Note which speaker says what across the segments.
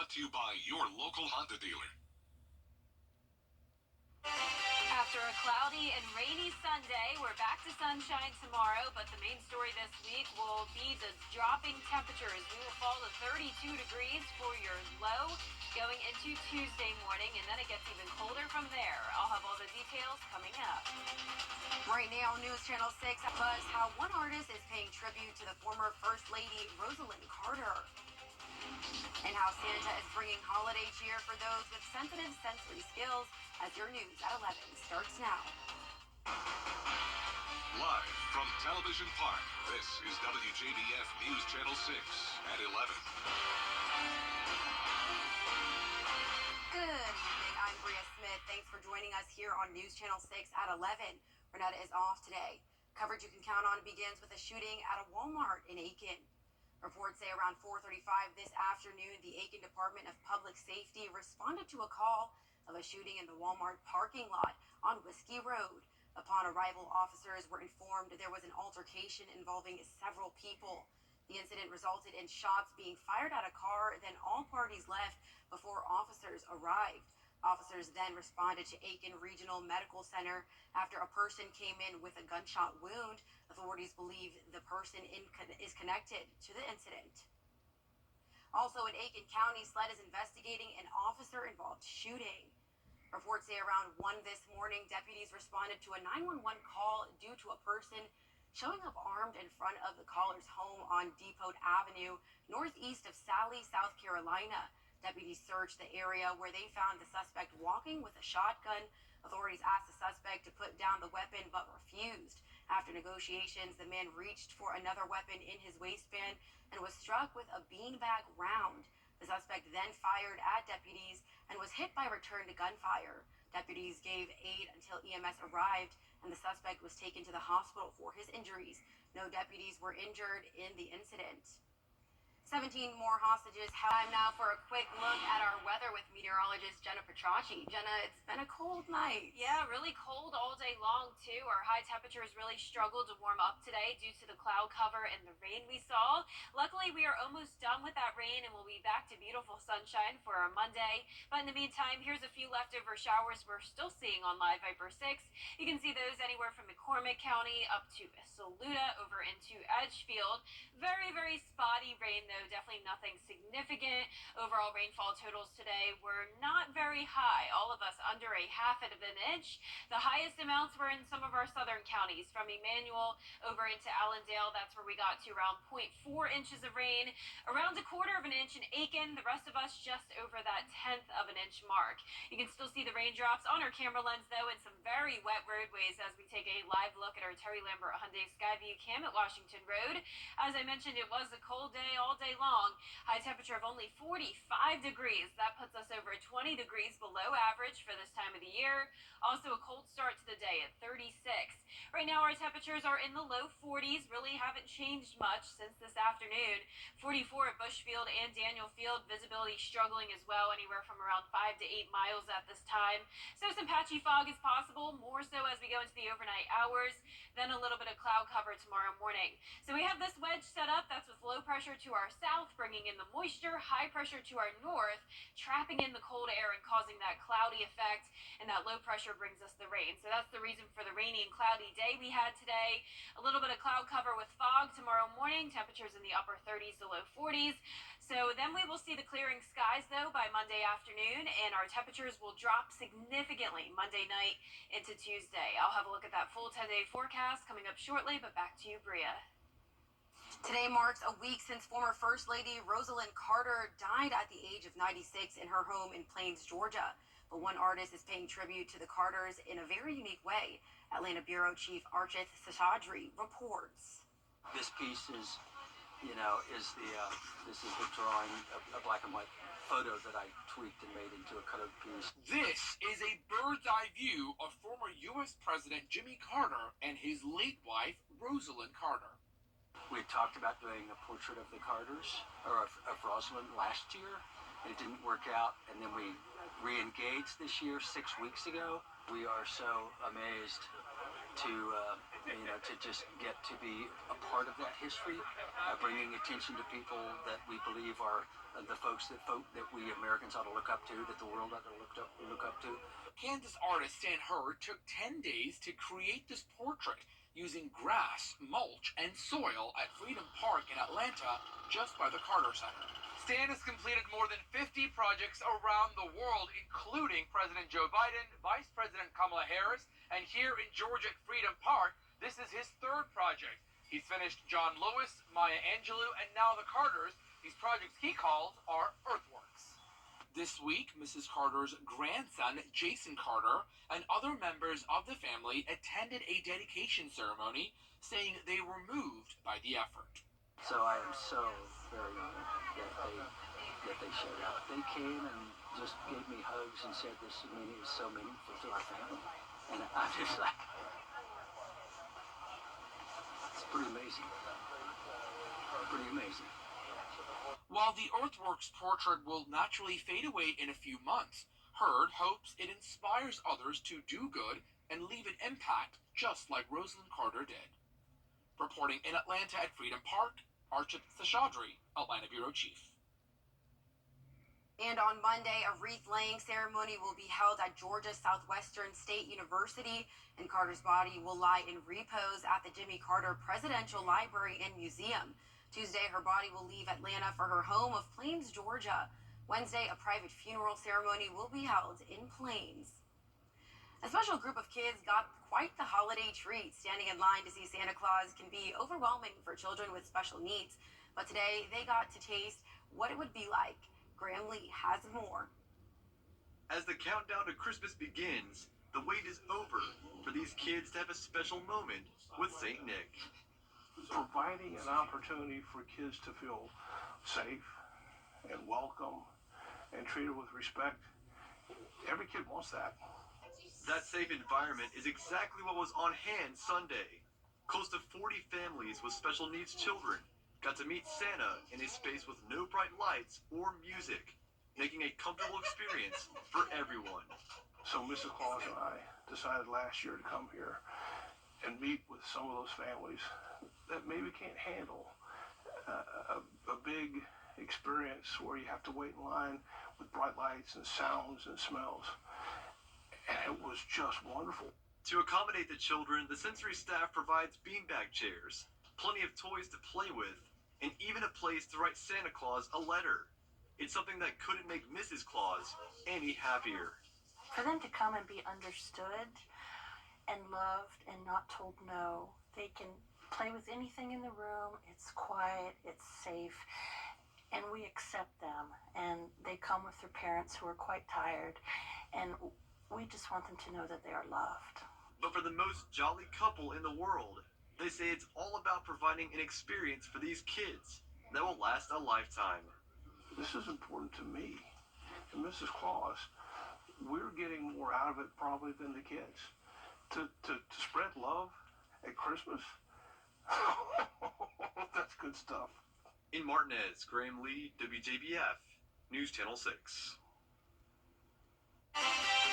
Speaker 1: brought to you by your local Honda dealer.
Speaker 2: After a cloudy and rainy Sunday, we're back to sunshine tomorrow, but the main story this week will be the dropping temperatures. We will fall to 32 degrees for your low going into Tuesday morning, and then it gets even colder from there. I'll have all the details coming up.
Speaker 3: Right now, News Channel 6 buzz how one artist is paying tribute to the former First Lady Rosalind Carter, and how Santa is bringing holiday cheer for those with sensitive sensory skills. As your news at 11 starts now.
Speaker 1: Live from Television Park, this is WJBF News Channel 6 at 11.
Speaker 3: Good evening, I'm Bria Smith. Thanks for joining us here on News Channel 6 at 11. Renetta is off today. Coverage you can count on begins with a shooting at a Walmart in Aiken. Reports say around 4:35 this afternoon, the Aiken Department of Public Safety responded to a call of a shooting in the Walmart parking lot on Whiskey Road. Upon arrival, officers were informed there was an altercation involving several people. The incident resulted in shots being fired at a car, then all parties left before officers arrived. Officers then responded to Aiken Regional Medical Center after a person came in with a gunshot wound. Authorities believe the person is connected to the incident. Also in Aiken County, SLED is investigating an officer-involved shooting. Reports say around 1 this morning, deputies responded to a 911 call due to a person showing up armed in front of the caller's home on Depot Avenue, northeast of Sally, South Carolina. Deputies searched the area where they found the suspect walking with a shotgun. Authorities asked the suspect to put down the weapon but refused. After negotiations, the man reached for another weapon in his waistband and was struck with a beanbag round. The suspect then fired at deputies and was hit by return to gunfire. Deputies gave aid until EMS arrived, and the suspect was taken to the hospital for his injuries. No deputies were injured in the incident. 17 more hostages. Time now for a quick look at our weather with meteorologist Jenna Petracci. Jenna, it's been a cold night.
Speaker 2: Yeah, really cold all day long, too. Our high temperatures really struggled to warm up today due to the cloud cover and the rain we saw. Luckily, we are almost done with that rain, and we'll be back to beautiful sunshine for our Monday. But in the meantime, here's a few leftover showers we're still seeing on Live Viper 6. You can see those anywhere from McCormick County up to Saluda over into Edgefield. Very, very spotty rain, though. Definitely nothing significant. Overall rainfall totals today were not very high. All of us under a half of an inch. The highest amounts were in some of our southern counties, from Emmanuel over into Allendale. That's where we got to around 0.4 inches of rain. Around a quarter of an inch in Aiken. The rest of us just over that 1/10 of an inch mark. You can still see the raindrops on our camera lens, though, and some very wet roadways as we take a live look at our Terry Lambert Hyundai Skyview cam at Washington Road. As I mentioned, it was a cold day all day long. High temperature of only 45 degrees. That puts us over 20 degrees below average for this time of the year. Also a cold start to the day at 36. Right now our temperatures are in the low 40s. Really haven't changed much since this afternoon. 44 at Bushfield and Daniel Field. Visibility struggling as well, anywhere from around 5 to 8 miles at this time. So some patchy fog is possible, more so as we go into the overnight hours. Then a little bit of cloud cover tomorrow morning. So we have this wedge set up. That's with low pressure to our south, bringing in the moisture, high pressure to our north, trapping in the cold air and causing that cloudy effect, and that low pressure brings us the rain. So that's the reason for the rainy and cloudy day we had today. A little bit of cloud cover with fog tomorrow morning. Temperatures in the upper 30s to low 40s. So then we will see the clearing skies, though, by Monday afternoon, and our temperatures will drop significantly Monday night into Tuesday. I'll have a look at that full 10-day forecast coming up shortly, but back to you, Bria.
Speaker 3: Today marks a week since former First Lady Rosalind Carter died at the age of 96 in her home in Plains, Georgia. But one artist is paying tribute to the Carters in a very unique way. Atlanta Bureau Chief Archith Seshadri reports.
Speaker 4: This piece is, this is the drawing, a black and white photo that I tweaked and made into a colored piece.
Speaker 5: This is a bird's eye view of former U.S. President Jimmy Carter and his late wife, Rosalind Carter.
Speaker 4: We had talked about doing a portrait of the Carters, or of Rosalind last year, and it didn't work out, and then we re-engaged this year 6 weeks ago. We are so amazed to just get to be a part of that history, bringing attention to people that we believe are the folks that we Americans ought to look up to, that the world ought to look up to.
Speaker 5: Kansas artist Stan Hurd took 10 days to create this portrait using grass, mulch, and soil at Freedom Park in Atlanta, just by the Carter Center. Stan has completed more than 50 projects around the world, including President Joe Biden, Vice President Kamala Harris, and here in Georgia at Freedom Park, this is his third project. He's finished John Lewis, Maya Angelou, and now the Carters. These projects he calls are earthworks. This week, Mrs. Carter's grandson, Jason Carter, and other members of the family attended a dedication ceremony, saying they were moved by the effort.
Speaker 4: So I am so very honored that they showed up. They came and just gave me hugs and said this meeting is so meaningful to our family. And I'm just like, it's pretty amazing. Pretty amazing.
Speaker 5: While the earthworks portrait will naturally fade away in a few months, Hurd hopes it inspires others to do good and leave an impact just like Rosalind Carter did. Reporting in Atlanta at Freedom Park, Archit Seshadri, Atlanta Bureau Chief.
Speaker 3: And on Monday, a wreath-laying ceremony will be held at Georgia Southwestern State University, and Carter's body will lie in repose at the Jimmy Carter Presidential Library and Museum. Tuesday, her body will leave Atlanta for her home of Plains, Georgia. Wednesday, a private funeral ceremony will be held in Plains. A special group of kids got quite the holiday treat. Standing in line to see Santa Claus can be overwhelming for children with special needs. But today, they got to taste what it would be like. Graham Lee has more.
Speaker 6: As the countdown to Christmas begins, the wait is over for these kids to have a special moment with St. Nick.
Speaker 7: Providing an opportunity for kids to feel safe and welcome and treated with respect. Every kid wants that.
Speaker 6: That safe environment is exactly what was on hand Sunday. Close to 40 families with special needs children got to meet Santa in a space with no bright lights or music, making a comfortable experience for everyone.
Speaker 7: So Mrs. Claus and I decided last year to come here and meet with some of those families that maybe can't handle a big experience where you have to wait in line with bright lights and sounds and smells. And it was just wonderful.
Speaker 6: To accommodate the children, the sensory staff provides beanbag chairs, plenty of toys to play with, and even a place to write Santa Claus a letter. It's something that couldn't make Mrs. Claus any happier.
Speaker 8: For them to come and be understood and loved and not told no, they can play with anything in the room. It's quiet, it's safe, and we accept them. And they come with their parents who are quite tired, and we just want them to know that they are loved.
Speaker 6: But for the most jolly couple in the world, they say it's all about providing an experience for these kids that will last a lifetime.
Speaker 7: This is important to me. And Mrs. Claus, we're getting more out of it probably than the kids. To spread love at Christmas, that's good stuff.
Speaker 6: In Martinez, Graham Lee, WJBF, News Channel 6.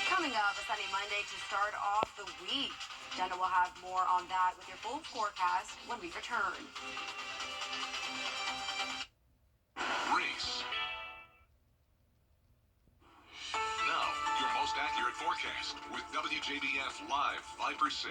Speaker 3: Coming up, a sunny Monday to start off the week. Jenna will have more on that with your full forecast when we return.
Speaker 1: Race. Now, your most accurate forecast with WJBF Live Viper 6.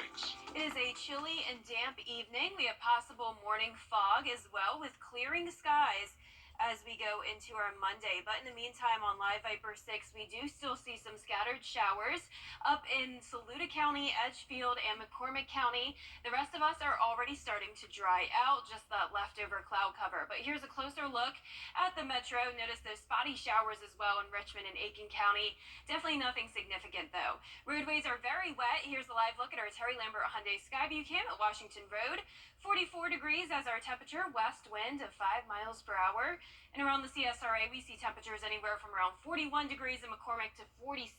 Speaker 2: It is a chilly and damp evening. We have possible morning fog as well with clearing skies as we go into our Monday. But in the meantime, on Live Viper 6, we do still see some scattered showers up in Saluda County, Edgefield, and McCormick County. The rest of us are already starting to dry out, just that leftover cloud cover. But here's a closer look at the metro. Notice those spotty showers as well in Richmond and Aiken County. Definitely nothing significant, though. Roadways are very wet. Here's a live look at our Terry Lambert Hyundai Skyview Cam at Washington Road. 44 degrees as our temperature, west wind of 5 miles per hour. And around the CSRA, we see temperatures anywhere from around 41 degrees in McCormick to 46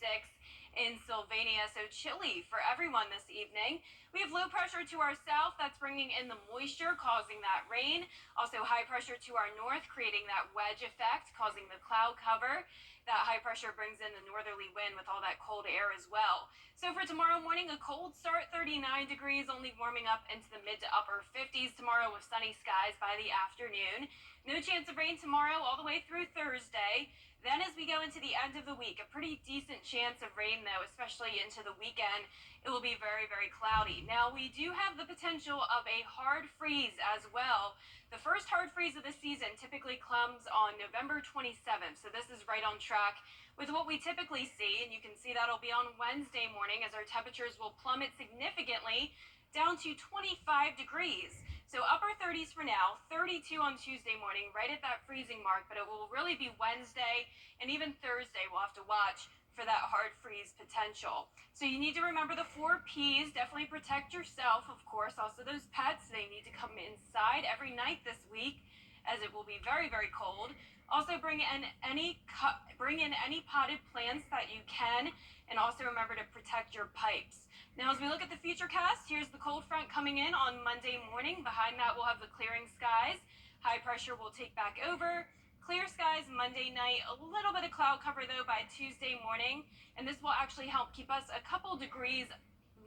Speaker 2: in Sylvania, so chilly for everyone this evening. We have low pressure to our south that's bringing in the moisture, causing that rain. Also high pressure to our north, creating that wedge effect, causing the cloud cover. That high pressure brings in the northerly wind with all that cold air as well. So for tomorrow morning, a cold start, 39 degrees, only warming up into the mid to upper 50s tomorrow with sunny skies by the afternoon. No chance of rain tomorrow all the way through Thursday. Then as we go into the end of the week, a pretty decent chance of rain though, especially into the weekend. It will be very, very cloudy. Now we do have the potential of a hard freeze as well. The first hard freeze of the season typically comes on November 27th, so this is right on track with what we typically see, and you can see that'll be on Wednesday morning as our temperatures will plummet significantly down to 25 degrees. So upper 30s for now, 32 on Tuesday morning, right at that freezing mark, but it will really be Wednesday and even Thursday. We'll have to watch for that hard freeze potential. So you need to remember the 4 P's. Definitely protect yourself, of course. Also those pets, they need to come inside every night this week as it will be very, very cold. Also bring in any potted plants that you can, and also remember to protect your pipes. Now, as we look at the futurecast, here's the cold front coming in on Monday morning. Behind that, we'll have the clearing skies. High pressure will take back over. Clear skies Monday night. A little bit of cloud cover, though, by Tuesday morning. And this will actually help keep us a couple degrees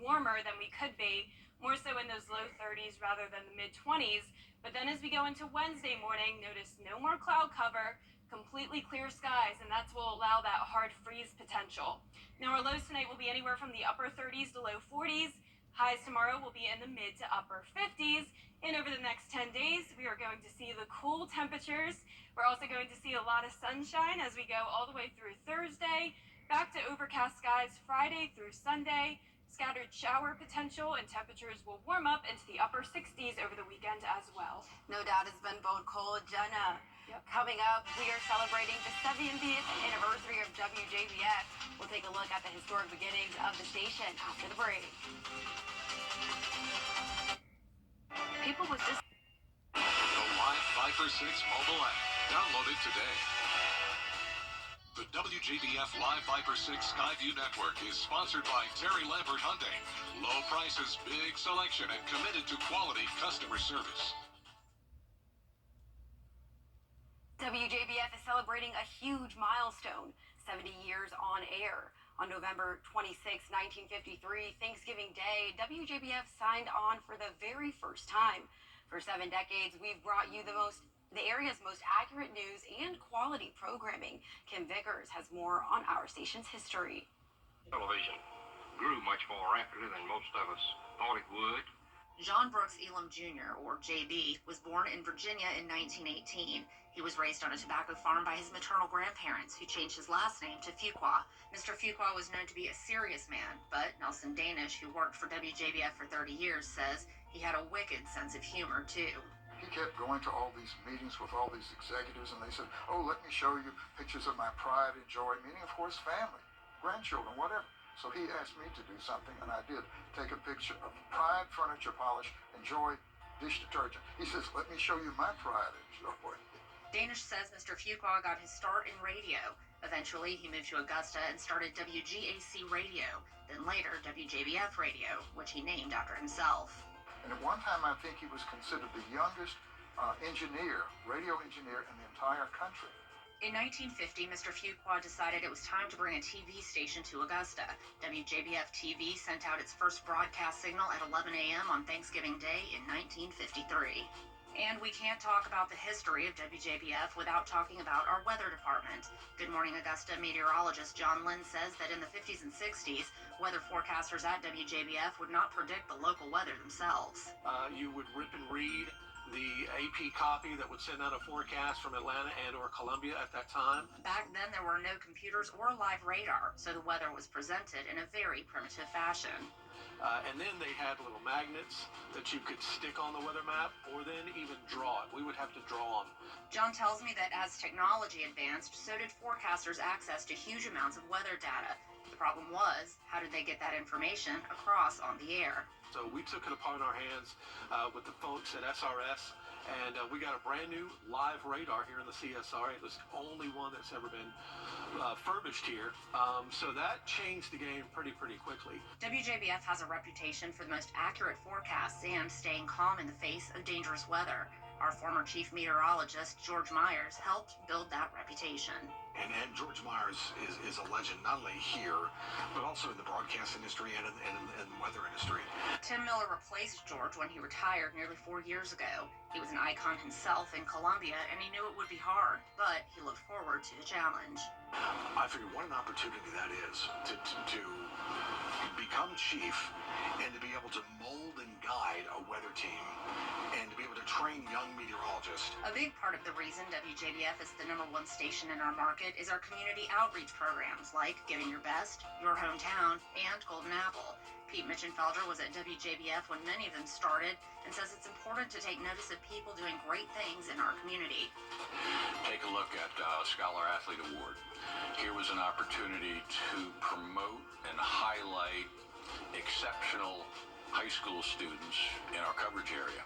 Speaker 2: warmer than we could be, more so in those low 30s rather than the mid-20s. But then as we go into Wednesday morning, notice no more cloud cover, completely clear skies, and that will allow that hard freeze potential. Now our lows tonight will be anywhere from the upper 30s to low 40s. Highs tomorrow will be in the mid to upper 50s. And over the next 10 days, we are going to see the cool temperatures. We're also going to see a lot of sunshine as we go all the way through Thursday. Back to overcast skies Friday through Sunday. Scattered shower potential, and temperatures will warm up into the upper 60s over the weekend as well.
Speaker 3: No doubt it's been both cold. Jenna,
Speaker 2: Yep.
Speaker 3: Coming up, we are celebrating the 70th anniversary of WJBF. We'll take a look at the historic beginnings of the station after the break. People with this.
Speaker 1: The Live 5 for 6 mobile app. Download it today. The WJBF Live Viper 6 Skyview Network is sponsored by Terry Lambert Hyundai. Low prices, big selection, and committed to quality customer service.
Speaker 3: WJBF is celebrating a huge milestone, 70 years on air. On November 26, 1953, Thanksgiving Day, WJBF signed on for the very first time. For 7 decades, we've brought you the area's most accurate news and quality programming. Kim Vickers has more on our station's history.
Speaker 9: Television grew much more rapidly than most of us thought it would.
Speaker 10: John Brooks Elam Jr., or JB, was born in Virginia in 1918. He was raised on a tobacco farm by his maternal grandparents, who changed his last name to Fuqua. Mr. Fuqua was known to be a serious man, but Nelson Danish, who worked for WJBF for 30 years, says he had a wicked sense of humor, too.
Speaker 11: He kept going to all these meetings with all these executives, and they said, oh, let me show you pictures of my pride and joy, meaning, of course, family, grandchildren, whatever. So he asked me to do something, and I did. Take a picture of Pride furniture polish and Joy dish detergent. He says, let me show you my pride and joy.
Speaker 10: Danish says Mr. Fuqua got his start in radio. Eventually, he moved to Augusta and started WGAC Radio, then later WJBF Radio, which he named after himself.
Speaker 11: And at one time, I think he was considered the youngest radio engineer in the entire country.
Speaker 10: In 1950, Mr. Fuqua decided it was time to bring a TV station to Augusta. WJBF TV sent out its first broadcast signal at 11 a.m. on Thanksgiving Day in 1953. And we can't talk about the history of WJBF without talking about our weather department. Good Morning Augusta meteorologist John Lynn says that in the 50s and 60s, weather forecasters at WJBF would not predict the local weather themselves.
Speaker 12: You would rip and read the AP copy that would send out a forecast from Atlanta and or Columbia at that time.
Speaker 10: Back then, there were no computers or live radar, so the weather was presented in a very primitive fashion.
Speaker 12: And then they had little magnets that you could stick on the weather map or then even draw it. We would have to draw them.
Speaker 10: John tells me that as technology advanced, so did forecasters' access to huge amounts of weather data. The problem was, how did they get that information across on the air?
Speaker 12: So we took it upon our hands with the folks at SRS, and we got a brand new live radar here in the CSR. It was the only one that's ever been furbished here. So that changed the game pretty quickly.
Speaker 10: WJBF has a reputation for the most accurate forecasts and staying calm in the face of dangerous weather. Our former chief meteorologist, George Myers, helped build that reputation.
Speaker 13: And George Myers is a legend, not only here, but also in the broadcast industry and in the weather industry.
Speaker 10: Tim Miller replaced George when he retired nearly 4 years ago. He was an icon himself in Columbia, and he knew it would be hard, but he looked forward to the challenge.
Speaker 13: I figured what an opportunity that is to become chief and to be able to mold and guide a weather team and to be able to train young meteorologists.
Speaker 10: A big part of the reason WJBF is the #1 station in our market is our community outreach programs like Giving Your Best, Your Hometown, and Golden Apple. Pete Mitchenfelder was at WJBF when many of them started and says it's important to take notice of people doing great things in our community.
Speaker 14: Take a look at Scholar Athlete Award. Here was an opportunity to promote and highlight exceptional high school students in our coverage area.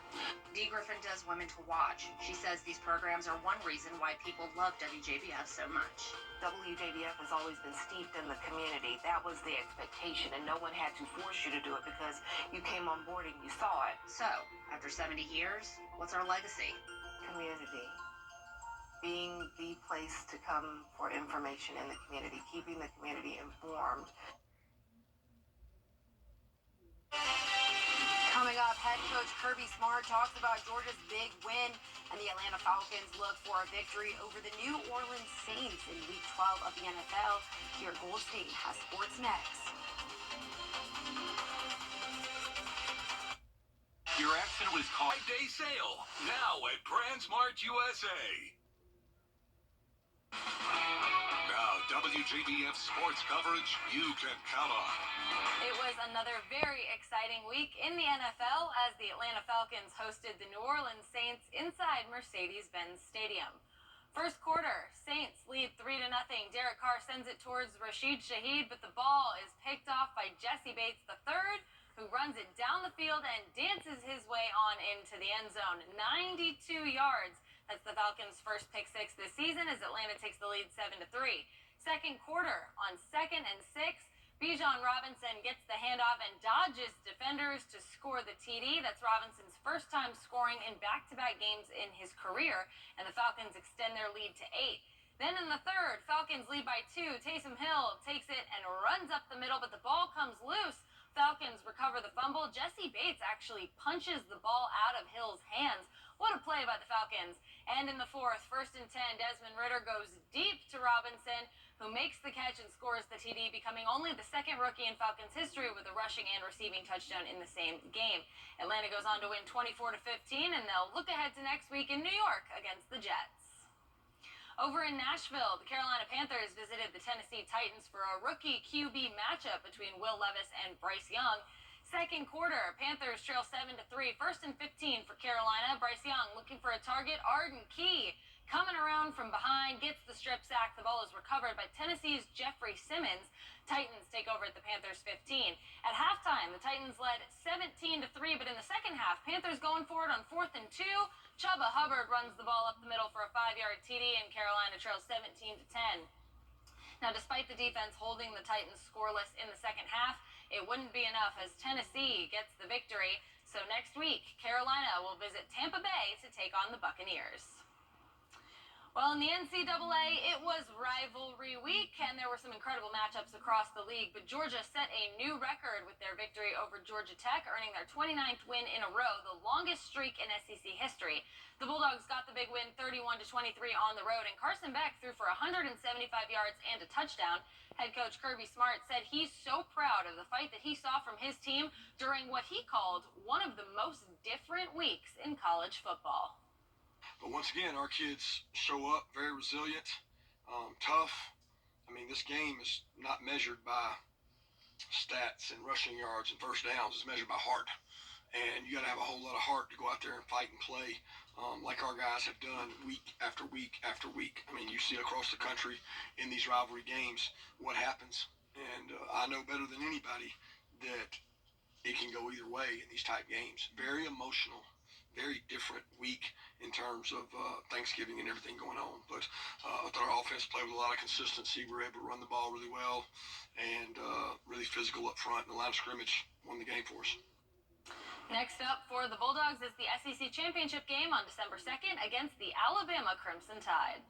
Speaker 10: Dee Griffin does Women to Watch. She says these programs are one reason why people love WJBF so much.
Speaker 15: WJBF has always been steeped in the community. That was the expectation, and no one had to force you to do it because you came on board and you saw it.
Speaker 10: So, after 70 years, what's our legacy?
Speaker 15: Community. Being the place to come for information in the community, keeping the community informed.
Speaker 3: Coming up, head coach Kirby Smart talks about Georgia's big win, and the Atlanta Falcons look for a victory over the New Orleans Saints in Week 12 of the NFL. Here, Goldstein has sports next.
Speaker 1: Your accent was called 5-day sale now at BrandSmart USA. Now, WJBF sports coverage you can count on.
Speaker 2: It was another very exciting week in the NFL as the Atlanta Falcons hosted the New Orleans Saints inside Mercedes-Benz Stadium. First quarter, Saints lead 3-0. Derek Carr sends it towards Rashid Shaheed, but the ball is picked off by Jesse Bates III, who runs it down the field and dances his way on into the end zone. 92 yards. That's the Falcons' first pick six this season as Atlanta takes the lead 7-3. Second quarter, on 2nd and 6, Bijan Robinson gets the handoff and dodges defenders to score the TD. That's Robinson's first time scoring in back-to-back games in his career, and the Falcons extend their lead to 8. Then in the third, Falcons lead by 2. Taysom Hill takes it and runs up the middle, but the ball comes loose. Falcons recover the fumble. Jesse Bates actually punches the ball out of Hill's hands. What a play by the Falcons. And in the fourth, 1st and 10, Desmond Ridder goes deep to Robinson, who makes the catch and scores the TD, becoming only the second rookie in Falcons history with a rushing and receiving touchdown in the same game. Atlanta goes on to win 24-15, and they'll look ahead to next week in New York against the Jets. Over in Nashville, the Carolina Panthers visited the Tennessee Titans for a rookie QB matchup between Will Levis and Bryce Young. Second quarter, Panthers trail 7-3. 1st and 15 for Carolina. Bryce Young looking for a target. Arden Key coming around from behind, gets the strip sack. The ball is recovered by Tennessee's Jeffrey Simmons. Titans take over at the Panthers 15. At halftime, the Titans led 17-3, but in the second half, Panthers going for it on 4th and 2. Chuba Hubbard runs the ball up the middle for a 5-yard TD, and Carolina trails 17-10. Now, despite the defense holding the Titans scoreless in the second half, it wouldn't be enough as Tennessee gets the victory. So next week, Carolina will visit Tampa Bay to take on the Buccaneers. Well, in the NCAA, it was rivalry week, and there were some incredible matchups across the league, but Georgia set a new record with their victory over Georgia Tech, earning their 29th win in a row, the longest streak in SEC history. The Bulldogs got the big win 31-23 on the road, and Carson Beck threw for 175 yards and a touchdown. Head coach Kirby Smart said he's so proud of the fight that he saw from his team during what he called one of the most different weeks in college football.
Speaker 16: But once again, our kids show up very resilient, tough. I mean, this game is not measured by stats and rushing yards and first downs. It's measured by heart. And you got to have a whole lot of heart to go out there and fight and play like our guys have done week after week after week. I mean, you see across the country in these rivalry games what happens. And I know better than anybody that it can go either way in these type games. Very emotional, very different week in terms of Thanksgiving and everything going on. But I thought our offense played with a lot of consistency. We were able to run the ball really well and really physical up front. And the line of scrimmage won the game for us.
Speaker 2: Next up for the Bulldogs is the SEC Championship game on December 2nd against the Alabama Crimson Tide.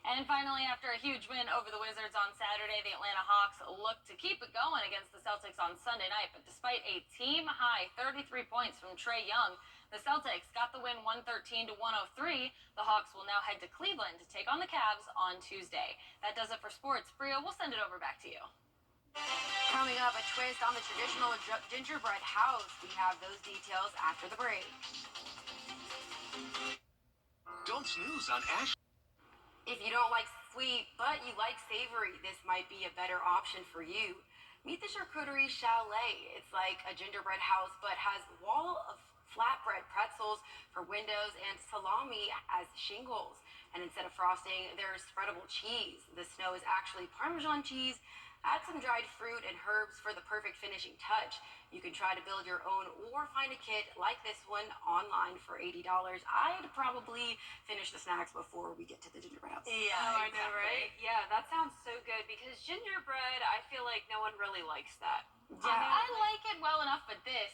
Speaker 2: And finally, after a huge win over the Wizards on Saturday, the Atlanta Hawks look to keep it going against the Celtics on Sunday night. But despite a team-high 33 points from Trae Young, the Celtics got the win 113-103. The Hawks will now head to Cleveland to take on the Cavs on Tuesday. That does it for sports. Bria, we'll send it over back to you.
Speaker 3: Coming up, a twist on the traditional gingerbread house. We have those details after the break.
Speaker 1: Don't snooze on Ash.
Speaker 3: If you don't like sweet, but you like savory, this might be a better option for you. Meet the Charcuterie Chalet. It's like a gingerbread house, but has a wall of flatbread pretzels for windows and salami as shingles. And instead of frosting, there's spreadable cheese. The snow is actually Parmesan cheese. Add some dried fruit and herbs for the perfect finishing touch. You can try to build your own or find a kit like this one online for $80. I'd probably finish the snacks before we get to the gingerbread house.
Speaker 2: Yeah, I know, right? Yeah, that sounds so good because gingerbread, I feel like no one really likes that.
Speaker 3: Yeah.
Speaker 2: I like it well enough, but this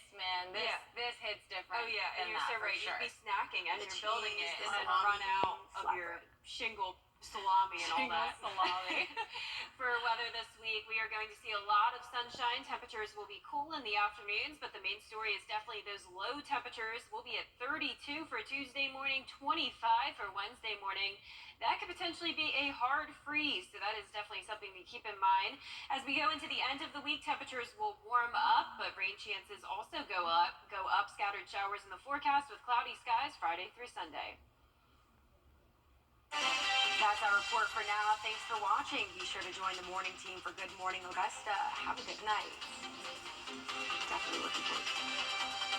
Speaker 2: hits different.
Speaker 15: Oh yeah, and
Speaker 2: than
Speaker 15: you're
Speaker 2: that,
Speaker 15: so
Speaker 2: for
Speaker 15: right.
Speaker 2: sure.
Speaker 15: You'd be snacking as
Speaker 3: The
Speaker 15: you're building
Speaker 3: cheese,
Speaker 15: it,
Speaker 3: the
Speaker 15: and then
Speaker 3: salami,
Speaker 15: run out of your
Speaker 3: flatbread.
Speaker 15: shingle salami and all that.
Speaker 2: salami. For weather this week, we are going to see a lot of sunshine. Temperatures will be cool in the afternoons, but the main story is definitely those low temperatures. We'll be at 32 for Tuesday morning, 25 for Wednesday morning. That could potentially be a hard freeze, so that is definitely something to keep in mind. As we go into the end of the week, temperatures will warm up, but rain chances also go up. Scattered showers in the forecast with cloudy skies Friday through Sunday.
Speaker 3: That's our report for now. Thanks for watching. Be sure to join the morning team for Good Morning Augusta. Have a good night. Definitely looking forward to it.